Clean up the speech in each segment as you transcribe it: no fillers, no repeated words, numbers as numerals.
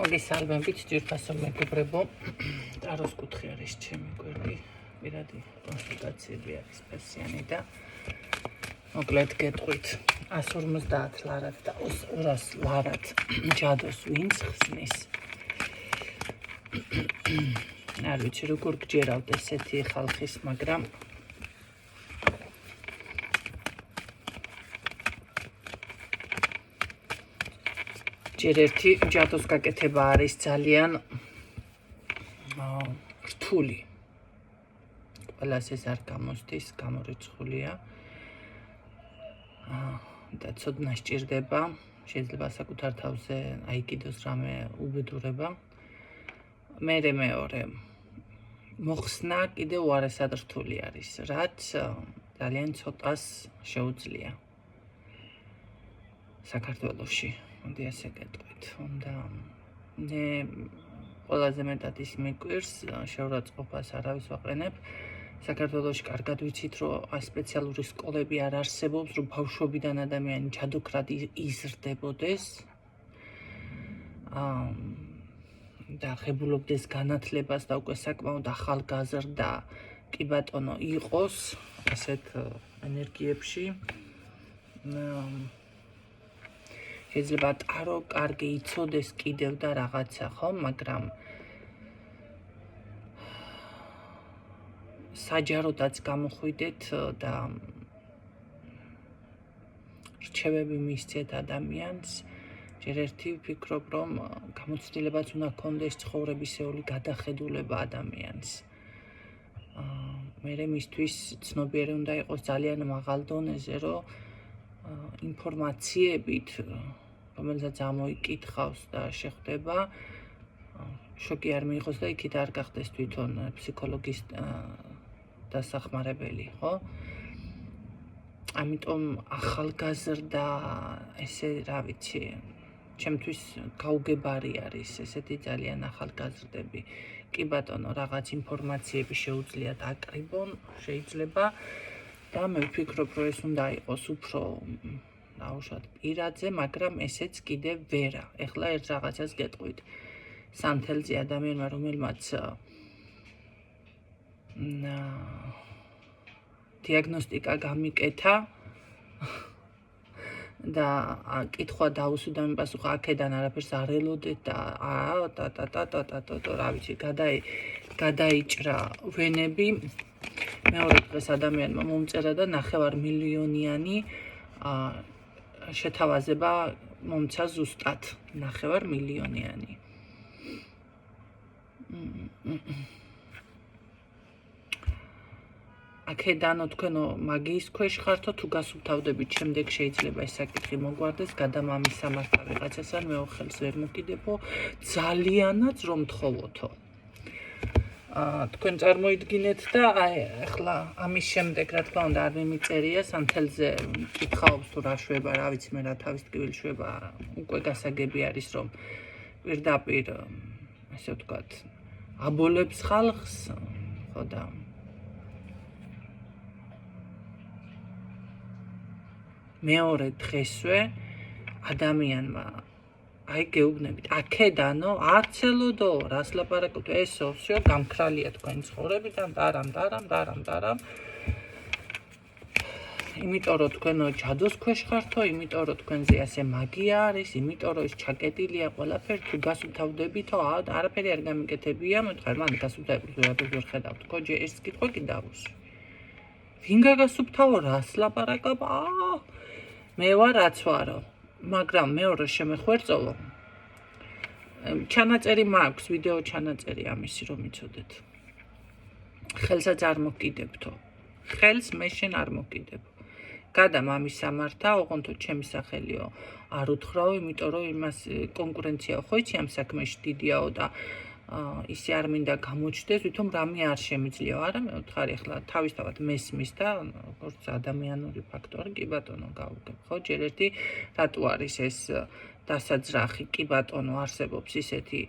მოგესალმებით ძვირფასო მეგობრებო. ტაროს კუთხე არის ჩემი გვერდი, პირადი კონსულტაციები არის სპეციალური და მოკლედ გეტყვით 150 ლარად და 200 ლარად ჯადოს ვინც ხსნის. არ ვიცი როგორ გჯერავთ ესეთი ხალხის, მაგრამ ჯერ ერთი ჯადოს გაკეთება არის ძალიან რთული. ყველას ეს არ გამოსდის, გამორიცხულია და ცოდნა სჭირდება, შეიძლება საკუთარ თავზე აიკიდოს რამე უბედურება. მეორე მოხსნა კიდე უარესად რთული არის, რაც ძალიან ცოტას შეუძლია საქართველოში. მოდი ასე გეტყვით. და მე ყველაზე მეტად ის მიკვირს, შეურაცხყოფას არავის ვაყენებ. საქართველოში კარგად ვიცით, რომ სპეციალური სკოლები არ არსებობს, რომ ბავშვობიდან ადამიანი ჯადოქრად იზრდებოდეს. და ხებულობდეს განათლებას და უკვე საკმაოდ ახალგაზრდა კი ბატონო იყოს ასეთ ენერგიებში. შეიძლება ტარო კარგი იცოდეს კიდევ და რაღაცა, ხო, მაგრამ საჯაროდაც გამოხვიდეთ და რჩევები მისცეთ ადამიანს. ჯერ ერთი ვფიქრობ, რომ გამოცდილებაც უნდა ჰქონდეს ცხოვრებისეული გადახედულება ადამიანს. მე მისთვის ცნობიერი უნდა იყოს ძალიან მაღალ დონეზე, რომ ინფორმაციებით, რომელსაც ამოიკითხავს და შეხვდება, შოკი არ მიიღოს და იქით არ გახდეს თვითონ ფსიქოლოგის დასახმარებელი, ხო? ამიტომ ახალგაზრდა ესე, რა ვიცი, ჩემთვის გაუგებარი არის ესეთი ძალიან ახალგაზრდები. კი ბატონო, რაღაც ინფორმაციები შეუძლიათ აკრიბონ, შეიძლება და მე ვფიქრობ, რომ ეს უნდა იყოს უფრო დაუშვათ პირადზე, მაგრამ ესეც კიდევ ვერა. ეხლა ერთ რაღაცას გეტყვით. სანთელზე ადამიანმა, რომელმაც დიაგნოსტიკა გამიკეთა და კითხვა დაუსვიდა, მიპასუხა აქედან არაფერს არ ელოდეთ და რა ვიცი, გადაიჭრა ვენები. მეორე დღეს ადამიანმა მომწერა და 9 მილიონიანი შეთავაზება მომცა ზუსტად 9 მილიონიანი. აქედანო თქვენო მაგიის ქვეშ ხართო, თუ გასუფთავდებით, შემდეგ შეიძლება ეს საკითხი მოგვარდეს, გადამამისამართა ვიღაცას ან მე ხელს ვერ მოკიდებო, ძალიანაც რომ თხოვოთო. თქვენ წარმოიდგინეთ და ახლა ამის შემდეგ, რა თქმა უნდა, არ მიმიწერია, სანთელზე კითხაობს თუ რა შვება, რა ვიცი მე რა თავის ტკივილი შვება, უკვე გასაგები არის, რომ პირდაპირ, ასე ვთქვათ, აბოლებს ხალხს, ხო და მეორე დღესვე ადამიანმა აი გეუბნებით, აქედანო არც ელოდო, რას ლაპარაკობთ, ესო, всё, გამქრალია თქვენი ცხოვრებიდან, დარამ. იმიტომ რომ თქვენო ჯადოს ქვეშ ხართო, იმიტომ რომ თქვენზე ასე მაგია არის, იმიტომ რომ ის ჩაკეტილია ყველაფერი, თუ გასუფთავდებითო, არაფერი არ გამიკეთებია, მეთქარ, მან გასუფთავებით ვერაფერს ვერ ხედავთ, ხო, ეს კითხვა კი დავუსვი. ვინ გაგასუფთავო, რას ლაპარაკობ? მე ვარ, რაც ვარო. მაგრამ მეორე შემეხვერწოლო. ჩანაწერი მაქვს, ვიდეო ჩანაწერი ამისი, რომ იცოდეთ. ხელსაც არ მოკიდებთო. ხელს მე შენ არ მოკიდებ. გადამამისამართა, ოღონდ ჩემი სახელიო არ უთხრაო, იმიტომ რომ იმას კონკურენცია ხო იცი ამ საქმეში დიდიაო და ისე არ მინდა გამოჩნდეს, ვითომ რამე არ შემიძლია. არა, მე ვთხარი ახლა თავისთავად მესმის და როგორც ადამიანური ფაქტორი, კი ბატონო, გავუგებ, ხო? ჯერ ერთი რატო არის ეს დასაძრახი, კი ბატონო, არსებობს ისეთი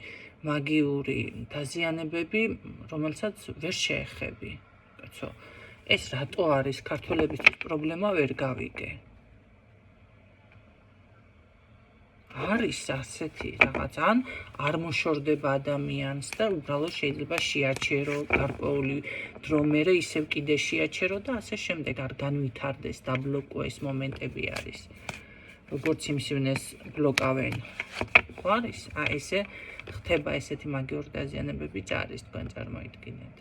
მაგიური დაზიანებები, რომელსაც ვერ შეეხები, კაცო. ეს რატო არის ქართველებისთვის პრობლემა, ვერ გავიგე. არის ასეთი რაღაც, ან არ მოშორდება ადამიანს და უბრალოდ შეიძლება შეაჩერო გარკვეული დრო მერე ისევ კიდე შეაჩერო და ასე შემდეგ არ განვითარდეს დაბლოკოს მომენტები არის. როგორც იმსივნეს ბლოკავენ. ხო არის? ესე ხდება ესეთი მაგიურ დაზიანებები არის თქვენ წარმოიდგინეთ.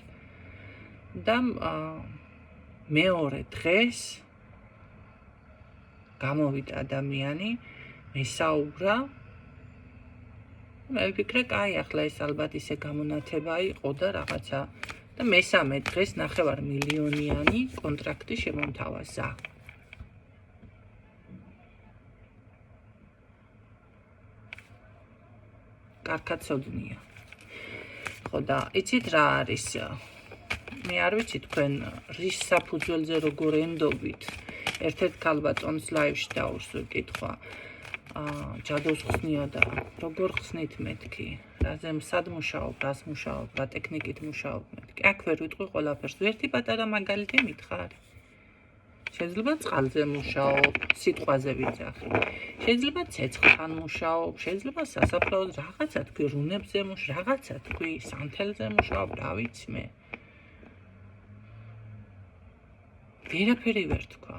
და მეორე დღეს გამოვიდა ადამიანი, მესაუბრა. მე ვფიქრე, კაი, ახლა ეს ალბათ ისე გამონათება იყო და რაღაცა და მესამე დღეს 9 მილიონიანი კონტრაქტი შემომთავაზა. კარგად ცოდნია. ხო და იცით რა არის? მე არ ვიცი თქვენ რის საფუძველზე როგორ ენდობით. ერთ-ერთ ქალბატონს ლაივში დაურსვი კითხვა. ჯადოს ხსნია და როგორ ხსნით მეთქი? რაზე სად მუშაობ, რას მუშაობ, რა ტექნიკით მუშაობ მეთქი? აქ ვერ ვიტყვი ყველაფერს. ერთი პატარა მაგალითი მითხარი. შეიძლება წყალზე მუშაობ, სიტყვაზე ვიძახი. შეიძლება ცეცხლთან მუშაობ, შეიძლება სასაფლაოზე რაღაცა თქვი, რუნებზე მუშაობ, რაღაცა თქვი, სანთელზე მუშაობ, რა ვიცი მე. ვერაფერი ვერ თქვა.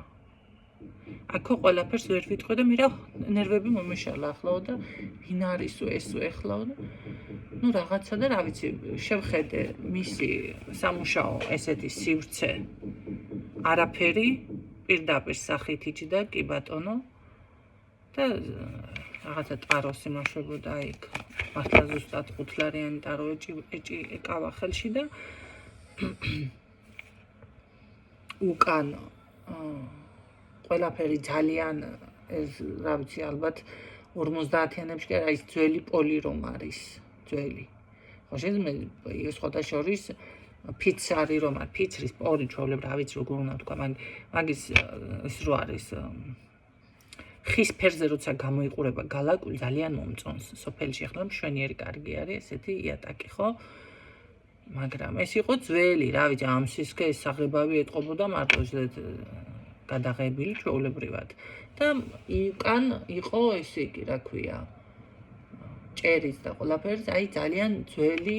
აქო ყველაფერს ვერ ვიტყვი და მე რა ნერვები მომეშალა ახლაო და ვინ არისო ესო ეხლაო და ნუ რაღაცა და რა ვიცი შევხედე მისი სამუშაო ესეთი სივრცე არაფერი პირდაპირ სახით იჯდა კი ბატონო და რაღაცა ტაროს იმაშვებოდა იქ მართლა ზუსტად 5 ლარიანი ტარო ეკავა ხელში და უკან ყველაფერი ძალიან რა ვიცი ალბათ 50-იანებში კი არა ის ძველი პოლი რომ არის ძველი ხო შეიძლება სხვათა შორის ფიც არის რომ არის ფიცრის პოლი ჩვეულებრივ რა ვიცი როგორ უნდა თქვა მაგის ის რო არის ხის ფერზე როცა გამოიყურება გალაკული ძალიან მომწონს სოფელში ახლა მშვენიერი კარგი არის ესეთი იატაკი ხო მაგრამ ეს იყო ძველი რა ვიცი ამ სისქე ეს საღებავი ეტყობოდა მარტო გადაღებილი ჩვეულებრივად და უკან იყო ესე იგი რა ქვია ჭერის და ყველაფერს აი ძალიან ძველი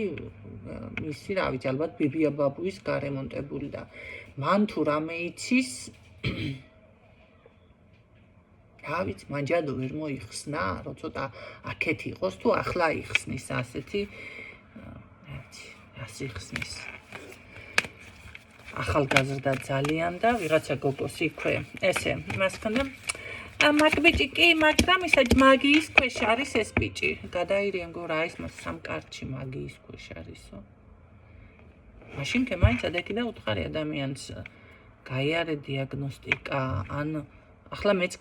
მისი რა ვიცი ალბათ ბიბია ბაბუის გარემონტებული და მან თუ რამე იცის რა ვიცი მან ჯადო ვერ მოიხსნა რო ცოტა აქეთ იყოს თუ ახლა იხსნის ასეთი რა ვიცი რას იხსნის ახალგაზრდა ძალიან და ვიღაცა გოგოს იქვე ესე იმას ქონდა მაგ ბიჭი კი მაგრამ ისა მაგიის ქვეშ არის ეს ბიჭი გადაირიან გო რა ის მას სამკარჩი მაგიის ქვეშ არისო მაშინ კი მაინც ადეკი და უთხარი ადამიანს გაიარე დიაგნოსტიკა ან ახლა მეც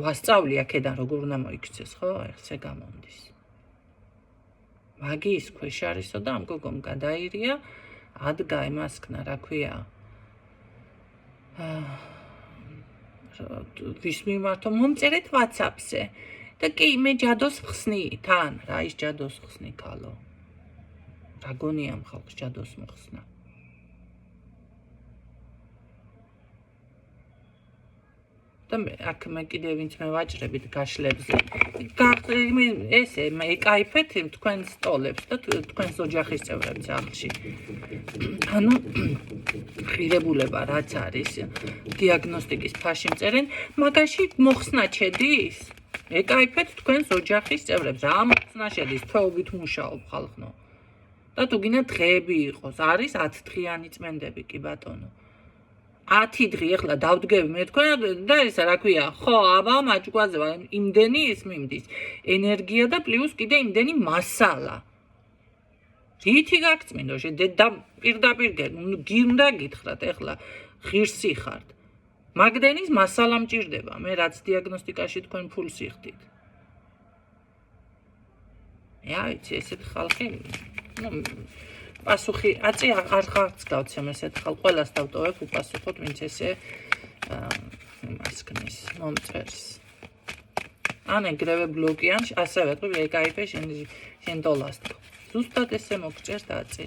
ვასწავლი აქედან როგორ უნდა მოიქცეს ხო ესე გამომდის მაგიის ქვეშ არისო და ამ გოგომ გადაირია ადგა იმას ქნა რა ქვია ვის მიმართო მომწერეთ WhatsApp-ზე და კი მე ჯადოს ხსნი თან რა ის ჯადოს ხსნი ქალო რა გონია ამ ხალხს ჯადოს მოხსნა და აქ მე კიდე ვინც მე ვაჭრებით გაშლებზე ესე ეკაიფეთ თქვენ სტოლებს და თქვენს ოჯახის წევრებს სახლში ანუ ღირებულება რაც არის დიაგნოსტიკის ფაში მწერენ მაგაში მოხსნა ჩედის ეკაიფეთ თქვენს ოჯახის წევრებს რა მოხსნა შედის თვეობით მუშაობ ხალხნო და თუ გინდა დღეები იყოს არის 10 დღიანი წმენდები კი ბატონო 10 დღე ახლა დავდგები მე თქვენ და ისა რა ქვია ხო აბა მაჭკვაზე იმდენი ის მიმდის ენერგია და პლუს კიდე იმდენი მასალა რითი გაგწმინდო და პირდაპირ გინდა გითხრათ ახლა ღირსი ხართ მაგდენის მასალა მჭირდება მე რაც დიაგნოსტიკაში თქვენ ფულს იხდით იცი ესეთ ხალხი პასუხი აწი აღარც გავცემ ესეთ ხალხ ყველას დავტოვებ უპასუხოთ ვინც ესე იმას ქნის მომწერს ან ეგრევე ბლოკიან ასევე თქვი ეკაიფე შენ დოლას ზუსტად ესე მოგჭერთ აწი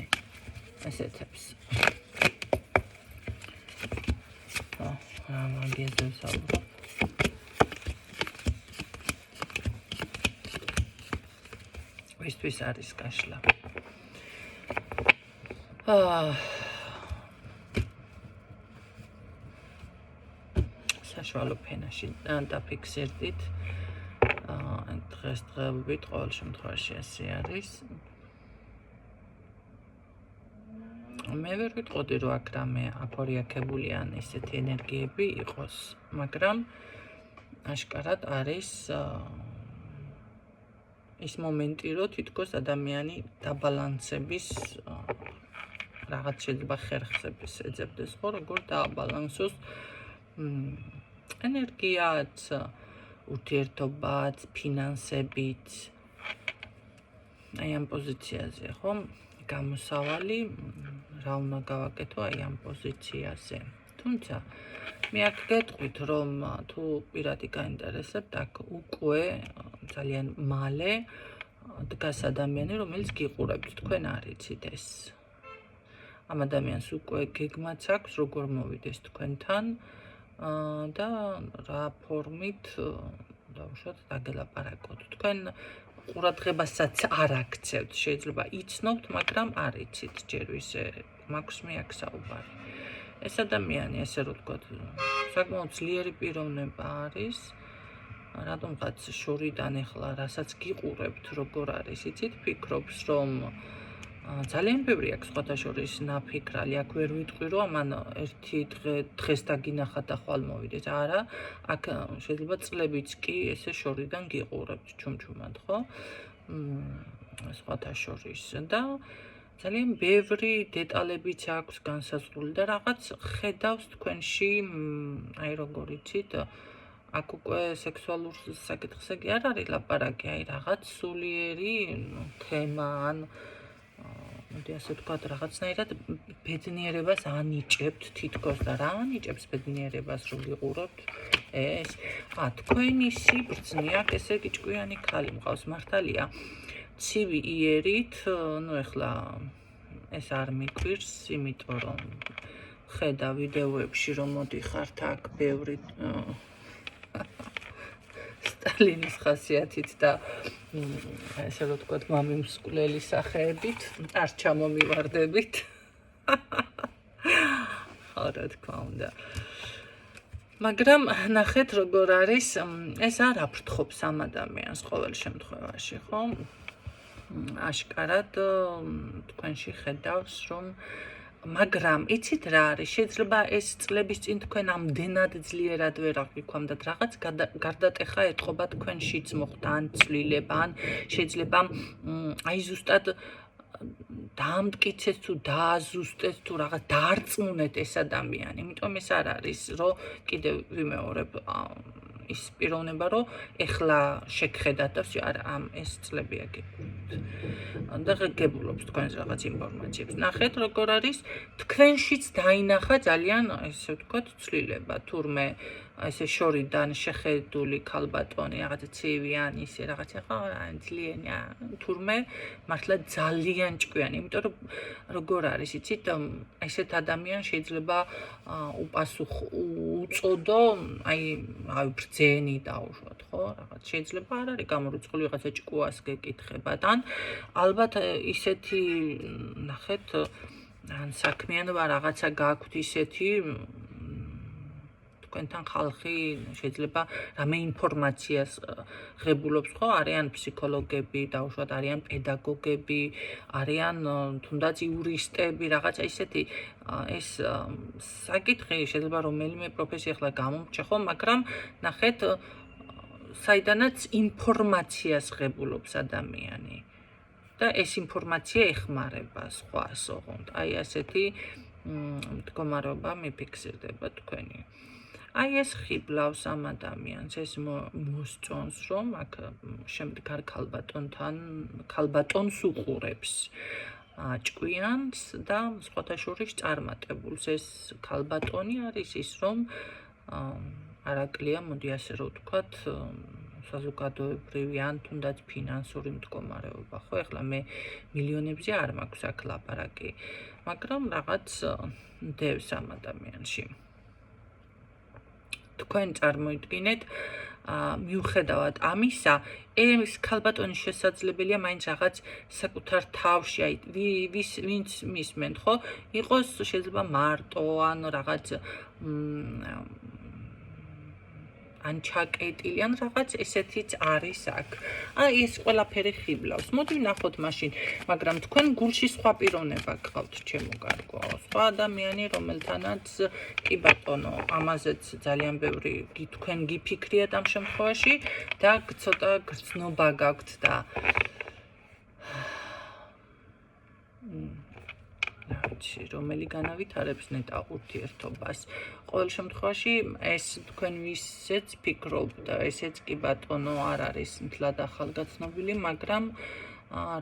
ესეთებს მაგიეს დავსალო ვისთვის არის გაშლა. საშუალო ფენაში დაფიქსირდით. დღესდღეობით ყოველ შემთხვევაში ასე არის. მე ვერ ვიტყოდი, რომ აქ რამე აფორიაქებული ან ესეთი ენერგიები იყოს, მაგრამ აშკარად არის ის მომენტი, რომ თითქოს ადამიანი დაბალანსების რაღაც შეიძლება ხერხებს ეძებდეს, ხო, როგორ დააბალანსოს ენერგიაც, ურთიერთობაც, ფინანსებით. აი ამ პოზიციაზე, ხო? გამოსავალი რა უნდა გავაკეთო აი ამ პოზიციაზე. თუმცა მე აქ გეტყვით, რომ თუ პირადი გაინტერესებთ, აქ უკვე ძალიან მალე დგას ადამიანი, რომელიც გიყურებთ, თქვენ არ იცით ეს. ამ ადამიანს უკვე გეგმაც აქვს, როგორ მოვიდეს თქვენთან და რა ფორმით დავუშვათ დაგელაპარაკოთ. თქვენ ყურადღებასაც არ აქცევთ, შეიძლება იცნობთ, მაგრამ არ იცით ჯერ ვისე მაქვს მე აქ საუბარი. ეს ადამიანი, ესე რომ ვთქვათ, საკმაოდ ძლიერი პიროვნება არის, რატომღაც შორიდან ახლა რასაც გიყურებთ, როგორ არის, იცით, ფიქრობს, რომ ძალიან ბევრი აქვს სხვათა შორის ნაფიქრალი, აქ ვერ ვიტყვი, რომ ამან ერთი დღეს დაგინახა და ხვალ მოვიდეს. არა, აქ შეიძლება წლებიც კი ესე შორიდან გიყურებთ ჩუმჩუმად, ხო? სხვათა შორის და ძალიან ბევრი დეტალებიც აქვს განსაზღვრული და რაღაც ხედავს თქვენში, აი როგორ იცით, აქ უკვე სექსუალურ საკითხზე კი არ არის ლაპარაკი, აი რაღაც სულიერი თემა ან მოდი ასე ვთქვათ, რაღაცნაირად ბედნიერებას ანიჭებთ თითქოს და რა ანიჭებს ბედნიერებას, რომ გიყურებთ ეს? თქვენი სიბრძნე აქ ესე იგი ჭკვიანი ქალი მყავს, მართალია. ცივი იერით, ну ეხლა ეს არ მიკვირს, იმიტომ რომ ხედა ვიდეოებში რომ მოდიხართ აქ ბევრი სტალინის ხასიათით და ესე რომ ვთქვათ, მამიმსკვლელი სახეებით, არ ჩამომივარდებით. რა თქმა უნდა. მაგრამ ნახეთ როგორ არის, ეს არ აფრთხობს ამ ადამიანს ყოველ შემთხვევაში, ხო? აშკარად თქვენში ხედავს, რომ მაგრამ იცით რა არის, შეიძლება ეს წლების წინ თქვენ ამდენად ძლიერად ვერ აღიქვამდათ, რაღაც გარდატეხა ეთყობა თქვენშიც მოხდა ან ცვლილება, ან შეიძლება აი ზუსტად დაამტკიცეს თუ დააზუსტეს თუ რაღაც დაარწმუნეთ ეს ადამიანი. იმიტომ ეს არ არის, რომ კიდევ ვიმეორებ ის პიროვნება, რომ ეხლა შეგხედათ და არა ამ ეს წლები აგებულობთ. და გებულობს თქვენს რაღაც ინფორმაციებს. ნახეთ როგორ არის, თქვენშიც დაინახა ძალიან, ესე ვთქვათ, ცვლილება. თურმე ესე შორიდან შეხედული ქალბატონი, რაღაც ცივი ან ისე რაღაცა ხო, ძლიერი, თურმე მართლა ძალიან ჭკვიანი, იმიტომ რომ როგორ არის, იცით, ესეთ ადამიანს შეიძლება უპასუხო უწოდო, აი ბრძენი დაუშვათ, ხო? რაღაც შეიძლება არ არის გამორიცხული რაღაცა ჭკუას გეკითხებათ, ან ალბათ ისეთი ნახეთ, ან საქმიანობა რაღაცა გააქვთ ისეთი თქვენთან ხალხი შეიძლება რამე ინფორმაციას ღებულობს, ხო? არიან ფსიქოლოგები, დაუშვათ, არიან პედაგოგები, არიან თუნდაც იურისტები, რაღაცა ისეთი ეს საკითხი შეიძლება რომელიმე პროფესია ახლა გამომრჩა, ხო? მაგრამ ნახეთ, საიდანაც ინფორმაციას ღებულობს ადამიანი. და ეს ინფორმაცია ეხმარება სხვას, ოღონდ. აი ასეთი მდგომარეობა მიფიქსირდება თქვენი. აი ეს ხიბლავს ამ ადამიანს, ეს მოსწონს, რომ აქ შემდეგ ქალბატონს უყურებს ჭკვიანს და სხვათა შორის წარმატებულს. ეს ქალბატონი არის ის, რომ არაკლია, მოდი ასე რომ ვთქვათ, საზოგადოებრივი ან თუნდაც ფინანსური მდგომარეობა, ხო? ეხლა მე მილიონებზე არ მაქვს აქ ლაპარაკი, მაგრამ რაღაც დევს ამ ადამიანში. თქვენ წარმოიდგინეთ, მიუხედავად ამისა, ეს ქალბატონის შესაძლებელია მაინც რაღაც საკუთარ თავში, აი ვინც მისმენთ, ხო? იყოს შეიძლება მარტო ან რაღაც ან ჩაკეტილი, ან რაღაც ესეთიც არის აქ. ეს ყველაფერი ხიბლავს. მოდი ვნახოთ მაშინ, მაგრამ თქვენ გულში სხვა პიროვნება გყავთ, ჩემო კარგო. სხვა ადამიანი, რომელთანაც კი ბატონო, ამაზეც ძალიან ბევრი თქვენ გიფიქრიათ ამ შემთხვევაში და ცოტა გრძნობა გაქვთ და რომელი განავითარებს ნეტა ურთიერთობას. ყოველ შემთხვევაში ეს თქვენ ვისაც ფიქრობ და ესეც კი ბატონო არ არის მთლად ახალგაზრდობილი, მაგრამ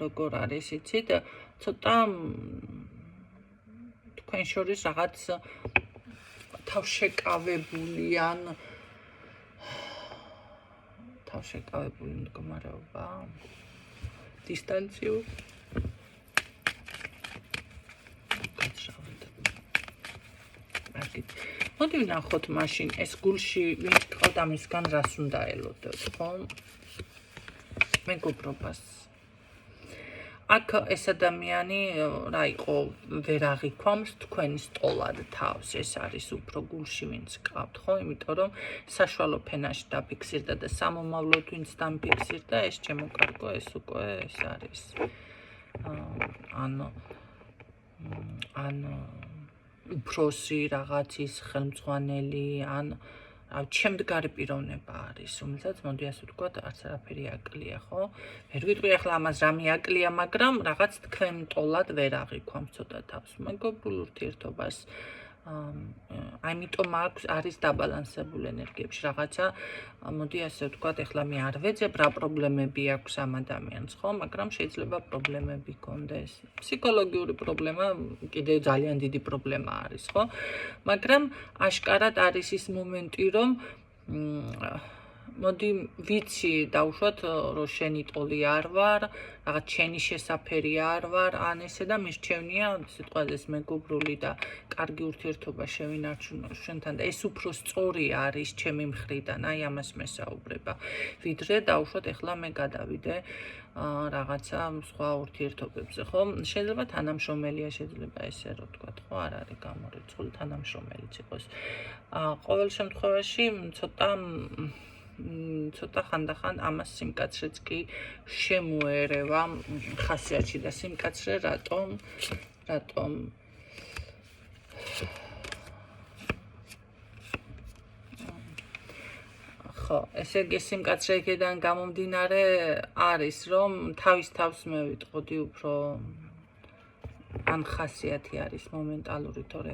როგორ არის იცით, ცოტა თქვენ შორის რაღაც თავშეკავებული ან თავშეკავებული მდგომარეობა, დისტანციურ მოდი ვნახოთ მაშინ ეს გულში ვინც გყავთ ამისგან რას უნდა ელოდოთ, ხო? მეგობრობას. აქ ეს ადამიანი რა იყო, ვერ აღიქვამს თქვენ სტოლად თავს, ეს არის უფრო გულში ვინც გყავთ, ხო? იმიტომ რომ საშუალო ფენაში დაფიქსირდა და სამომავლოდ ვინც დამფიქსირდა, ეს ჩემო კარგო, ეს უკვე ეს არის. ან უფროსი რაღაცის ხელმძღვანელი ან ჩემდგარი პიროვნება არის, რომელსაც მოდი ასე ვთქვათ, არც არაფერი აკლია, ხო? ვერ ვიტყვი ახლა ამას რა მიაკლია, მაგრამ რაღაც თქვენ ტოლად ვერ აღიქვამს ცოტა თავს. მეგობრულ ურთიერთობას ამიტომ არის დაბალანსებული ენერგიებში რაღაცა, მოდი ასე ვთქვათ, ახლა მე არ ვეძებ რა პრობლემები აქვს ამ ადამიანს, ხო? მაგრამ შეიძლება პრობლემები გქონდეს. ფსიქოლოგიური პრობლემა კიდე ძალიან დიდი პრობლემა არის, ხო? მაგრამ აშკარად არის ის მომენტი, რომ მოდი ვიცი დავუშვათ, რომ შენი ტოლი არ ვარ, რაღაც შენი შესაფერი არ ვარ, ან ესე და მირჩევნია სიტყვაზე მეგობრული და კარგი ურთიერთობა შევინარჩუნო შენთან და ეს უფრო სწორი არის ჩემი მხრიდან, აი ამას მესაუბრება. ვიდრე დავუშვათ, ეხლა მე გადავიდე რაღაცა სხვა ურთიერთობებზე, ხო? შეიძლება თანამშრომელია, შეიძლება ესე რო ვთქვათ, ხო? არ არის გამორიცხული, თანამშრომელიც იყოს. ყოველ შემთხვევაში ცოტა ხანდახან ამას სიმკაცრეც კი შემოერევა ხასიათში და სიმკაცრე რატომ ხო, ესე იგი სიმკაცრე იქიდან გამომდინარე არის, რომ თავის თავს მე ვიტყოდი უფრო ან ხასიათი არის მომენტალური, თორე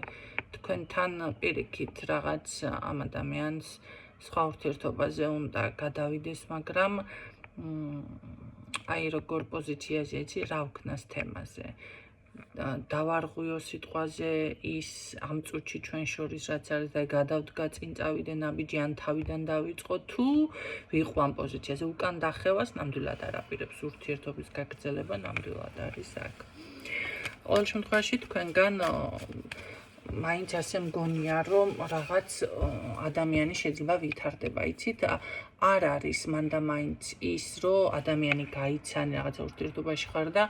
თქვენთან პირიქით რაღაც ამ ადამიანს სხვა ურთიერთობაზე უნდა გადავიდეს, მაგრამ აი როგორ პოზიციაზე იცი რა ვქნას თემაზე. დავარღვიო სიტყვაზე ის ამ წუთში ჩვენ შორის რაც არის და გადავდგა წინ წავიდე ნაბიჯი ან თავიდან დავიწყო თუ ვიყვან პოზიციაზე უკან დახევას ნამდვილად არ აპირებს ურთიერთობის გაგრძელება ნამდვილად არის აქ. ყოველ შემთხვევაში თქვენგან მაინც ასე მგონია, რომ რაღაც ადამიანი შეიძლება ვითარდება, იცით? არ არის მანდა მაინც ის, რომ ადამიანი გაიცანე რაღაცა ურთიერთობაში ხარ და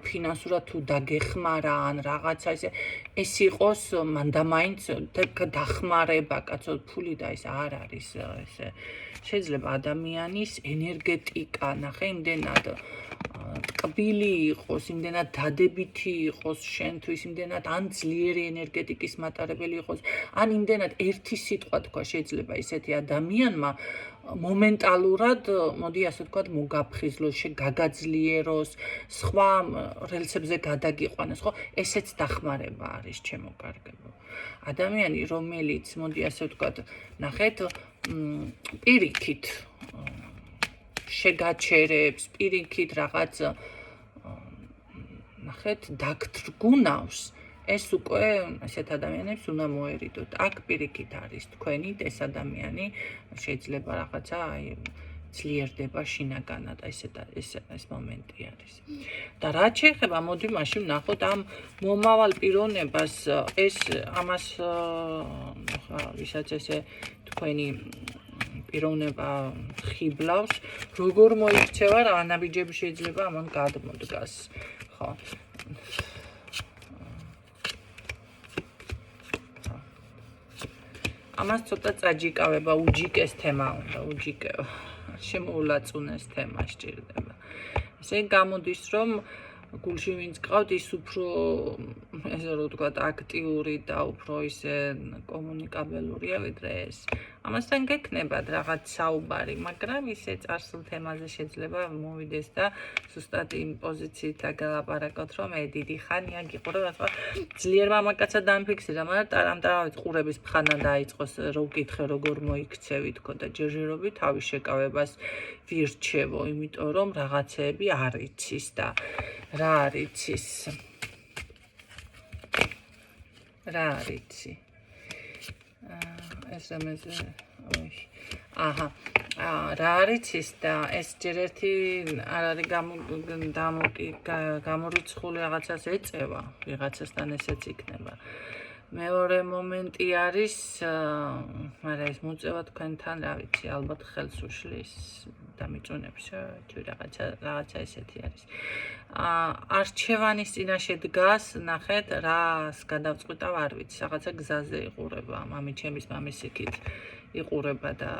ფინანსურად თუ დაგეხმარა ან რაღაცა ეს იყოს მანდა მაინც დახმარება, კაცო, ფული და ეს არ არის ესე. შეიძლება ადამიანის ენერგეტიკა, ნახე, იმდენად ტკბილი იყოს, იმდენად დადებითი იყოს შენთვის, იმდენად ან ძლიერი ენერგეტიკის მატარებელი იყოს, ან იმდენად ერთი სიტყვა თქვა შეიძლება ისეთი ადამიანმა მომენტალურად, მოდი ასე ვთქვათ, მოგაფხიზლოს, გაგაძლიეროს, სხვა რელსებზე გადაგიყვანოს, ხო? ესეც დახმარება არის, ჩემო კარგებო. ადამიანი, რომელიც, მოდი ასე ვთქვათ, ნახეთ, პირიქით შეგაჩერებს, პირიქით რაღაც ნახეთ, დაგთრგუნავს, ეს უკვე ესეთ ადამიანებს უნდა მოერიდოთ. აქ პირიქით არის თქვენით ეს ადამიანი შეიძლება რაღაცა აი ძლიერდება შინაგანად, ეს მომენტი არის. და რაც შეეხება, მოდი მაშინ ვნახოთ ამ მომავალ პიროვნებას, ეს ამას ვისაც ესე თქვენი პიროვნება ხიბლავს, როგორ მოიქცევა რა ანაბიჯები შეიძლება ამან გადმოდგას, ხო? ამას ცოტა წაჯიკავება, უჯიკეს თემა უნდა, უჯიკევა. შემოულაწუნეს თემა სჭირდება. ესე გამოდის, რომ გულში ვინც ყავთ, ის უფრო ესე რომ ვთქვათ, აქტიური და უფრო ისე კომუნიკაბელურია ვიდრე ეს. ამასთან გექნებათ რაღაც საუბარი, მაგრამ ისე წარსულ თემაზე შეიძლება მოვიდეს და ზუსტად იმ პოზიციით დაგალაპარაკოთ, რომ დიდი ხანია გიყურებთ, სხვა ძლიერ მამაკაცად დამფიქსირა, მაგრამ ტარამტარავით ყურების ფხანა დაიწყოს, რო ვკითხე როგორ მოიქცევი თქო და ჯერჯერობით თავის შეკავებას ვირჩევო, იმიტომ რომ რაღაცეები არ იცის და რა არ იცის. რა არ იცი. ეს რამეზე აჰა რა არ იცის და ეს ჯერ ერთი არ არის გამორიცხული რაღაცას ეწევა, ვიღაცასთან ესეც იქნება. მეორე მომენტი არის, მაგრამ ეს მოწევა თქვენთან, რა ვიცი, ალბათ ხელს უშლის და მიწუნებს, რაღაცა ესეთი არის. არჩევანის წინაშე დგას, ნახეთ, რას გადავწყვიტავ, არ ვიცი, რაღაცა გზაზე იყურება, მამიჩემის მამის იქით იყურება და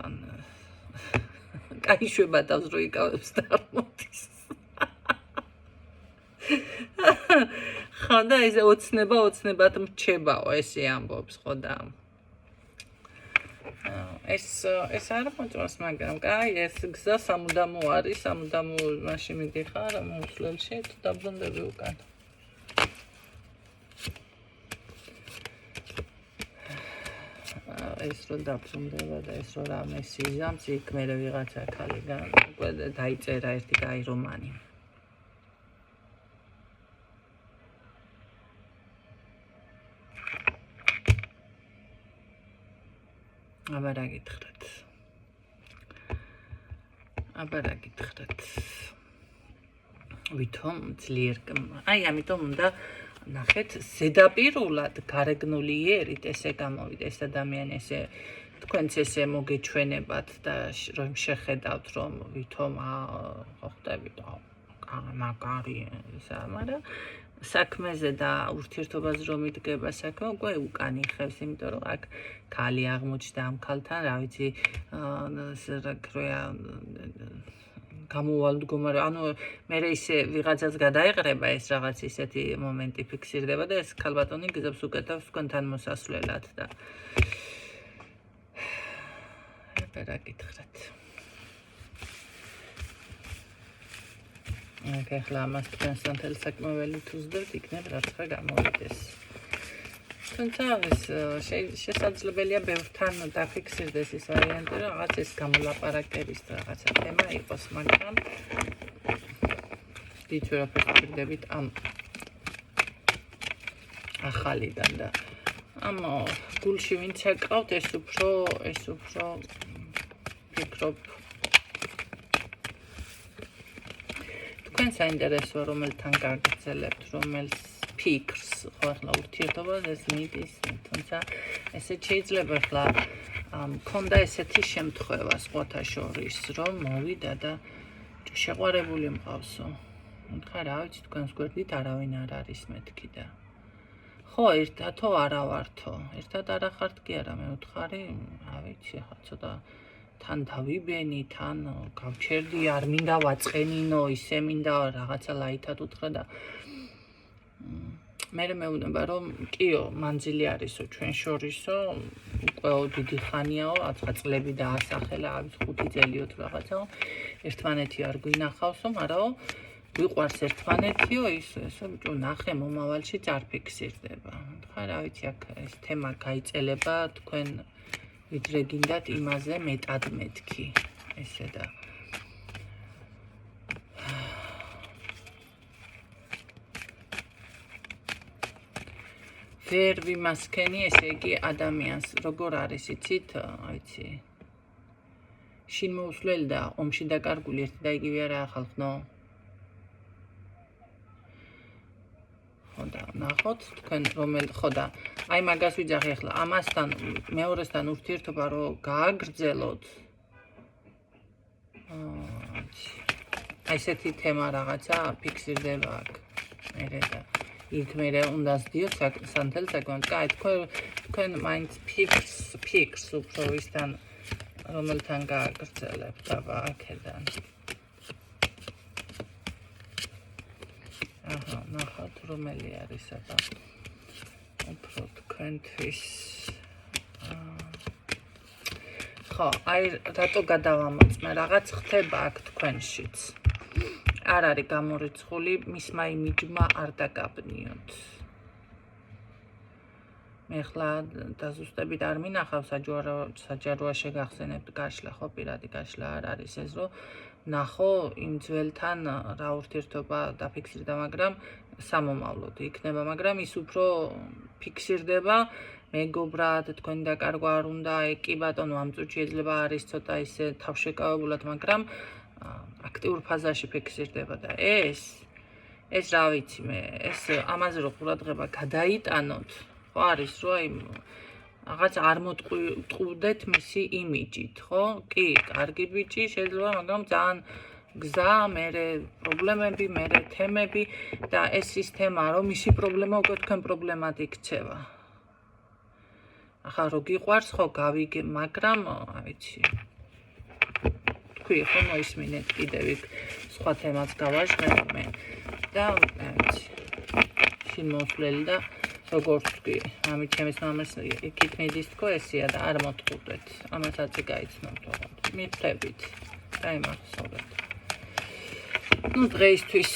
კაიშვება თავს რო იკავებს და არ მოდის. ხო და ესე ოცნებად მრჩებაო, ესე ამბობს, ხო და ეს არ მოწონს, მაგრამ კაი, ეს გზა სამუდამო არის, სამუდამო მაშინ მიდიხარ მომსვლელში, თუ დაბრუნდები უკან. ეს რო დაბრუნდება და ეს რო რამე სიზამს, იქ მერე ვიღაცა ქალიდან უკვე დაიწერა ერთი კაი რომანი. აბა რა გითხრათ. ვითომ ძლიერ, აი ამიტომ უნდა ნახეთ ზედაპირულად გარეგნული იერით ესე გამოვიდა ეს ადამიანი ესე თქვენც ესე მოგეჩვენებათ და რომ შეხედავთ რომ ვითომ ხვდებით მაგარი ისა, მაგრამ საქმეზე და ურთიერთობაზე რომ იდგება საქმე, უკვე უკან იხევს, იმიტომ რომ აქ ქალი აღმოჩნდა ამ ქალთან, რა ვიცი, რა ქვია, გამოვალ მდგომარე, ანუ მე ისე ვიღაცას გადაეყრება ეს რაღაც ისეთი მომენტი ფიქსირდება და ეს ქალბატონი გზებს უკეთავს თქვენთან მოსასვლელად და რა გითხრათ. ახლა ამას თქვენსთან თელ საკმეველი თუ ზდეთ, იქნებ რაცხა გამოვიდეს. თუმცა ეს შესაძლებელია ბევრთან დაფიქსირდეს ის ვარიანტი, რომ რაღაც ეს გამოლაპარაკების რაღაცა თემა იყოს, მაგრამ დიდ ვერაფერს ვფიქრდებით ამ ახალიდან და ამ გულში ვინც აკავთ, ეს უფრო ვფიქრობ თქვენ საინტერესოა რომელთან გაგრძელებთ, რომელს ფიქრს ხო ახლა ურთიერთობას ეს მიდის, თუმცა ესეც შეიძლება ახლა მქონდა ესეთი შემთხვევა სხვათა შორის, რომ მოვიდა და შეყვარებული მყავსო. ხა რა ვიცი, თქვენს გვერდით არავინ არ არის მეთქი და ხო, ერთადო არა ვართო, ერთად არა ხართ კი არა, მე ვთხარი, რა ვიცი, ხა ცოტა თან დავიბენი, თან გავჩერდი, არ მინდა ვაწყენინო, ისე მინდა რაღაცა ლაითად უთხრა და მე მეუბნება რომ კიო, მანძილი არისო ჩვენ შორისო, უკვე დიდი ხანიაო, 9 წლები დაასახელა, არის 5 წელიო თუ რაღაცაო, ერთმანეთი არ გვინახავსო, მაგრამ ვიყვარს ერთმანეთიო, ისო ბიჭო, ნახე მომავალში არ ფიქსირდება. ხა რა ვიცი, აქ ეს თემა გაიწელება თქვენ ვიდრე გინდათ იმაზე მეტად მეთქი, ესე და ვერ ვიმასქენი, ესე იგი ადამიანს როგორ არის იცით, ვიცი. შინ მოусვლელი და ომში დაკარგული ერთი და იგივე არა ხალხნო. ხო და ნახოთ თქვენ ხო და აი მაგას ვიძახი ახლა ამასთან მეორესთან ურთიერთობა რო გააგრძელოთ, ესეთი თემა რაღაცა ფიქსირდება აქ. მერე და იქ მერე უნდა ზდიოთ სანთელ საკმაოდ. კაი, თქვენ მაინც ფიქს უფრო ვისთან რომელთან გააგრძელებთ აბა აქედან. აჰა, ნახავთ რომელი არის აბა. უფრო თქვენთვის ხო, აი რატო გადავამოწმე, რაღაც ხდება აქ თქვენშიც. არ არის გამორიცხული, მისმა იმიჯმა არ დაგაბნიოთ. მე ხლა დაზუსტებით არ მინახავ საჯაროა შეგახსენებთ გაშლა, ხო, პირადი გაშლა არ არის ეს, რომ ნახო იმ ძველთან რა ურთიერთობა დაფიქსირდა, მაგრამ სამომავლოდ იქნება, მაგრამ ის უფრო ფიქსირდება, მეგობრად, თქვენი დაკარგვა არ უნდა, კი ბატონო, ამ წუთში შეიძლება არის ცოტა ისე თავშეკავებულად, მაგრამ აქტიურ ფაზაში ფიქსირდება და ეს რა ვიცი მე, ეს ამაზე რო ყურადღება გადაიტანოთ, ხო არის, რომ აი რაღაც არ მოტყუდეთ მისი იმიჯით, ხო? კი, კარგი ბიჭი შეიძლება, მაგრამ ძალიან გზა, მერე პრობლემები, მერე თემები და ეს ის თემა, რომ მისი პრობლემა უკვე თქვენ პრობლემად იქცევა. ახლა რო გიყვარს, ხო, გავიგე, მაგრამ ვიცი. თქვი, ხო, მოისმინეთ კიდევ იქ სხვა თემაც გავაჟღერ მე და ვიცი. შემოსვლელი და როგორც თქვი, ამით ჩემის მამას იქით მიდის თქო ესია და არ მოტყუდეთ. ამასაც გაიცნობთ ოღონდ. მithებით. აი მახსოვეთ. ნუ დღეისთვის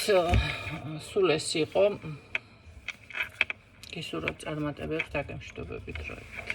სულ ეს იყო. გისურვებთ წარმატებებს დაგემშვიდობებით დროებით.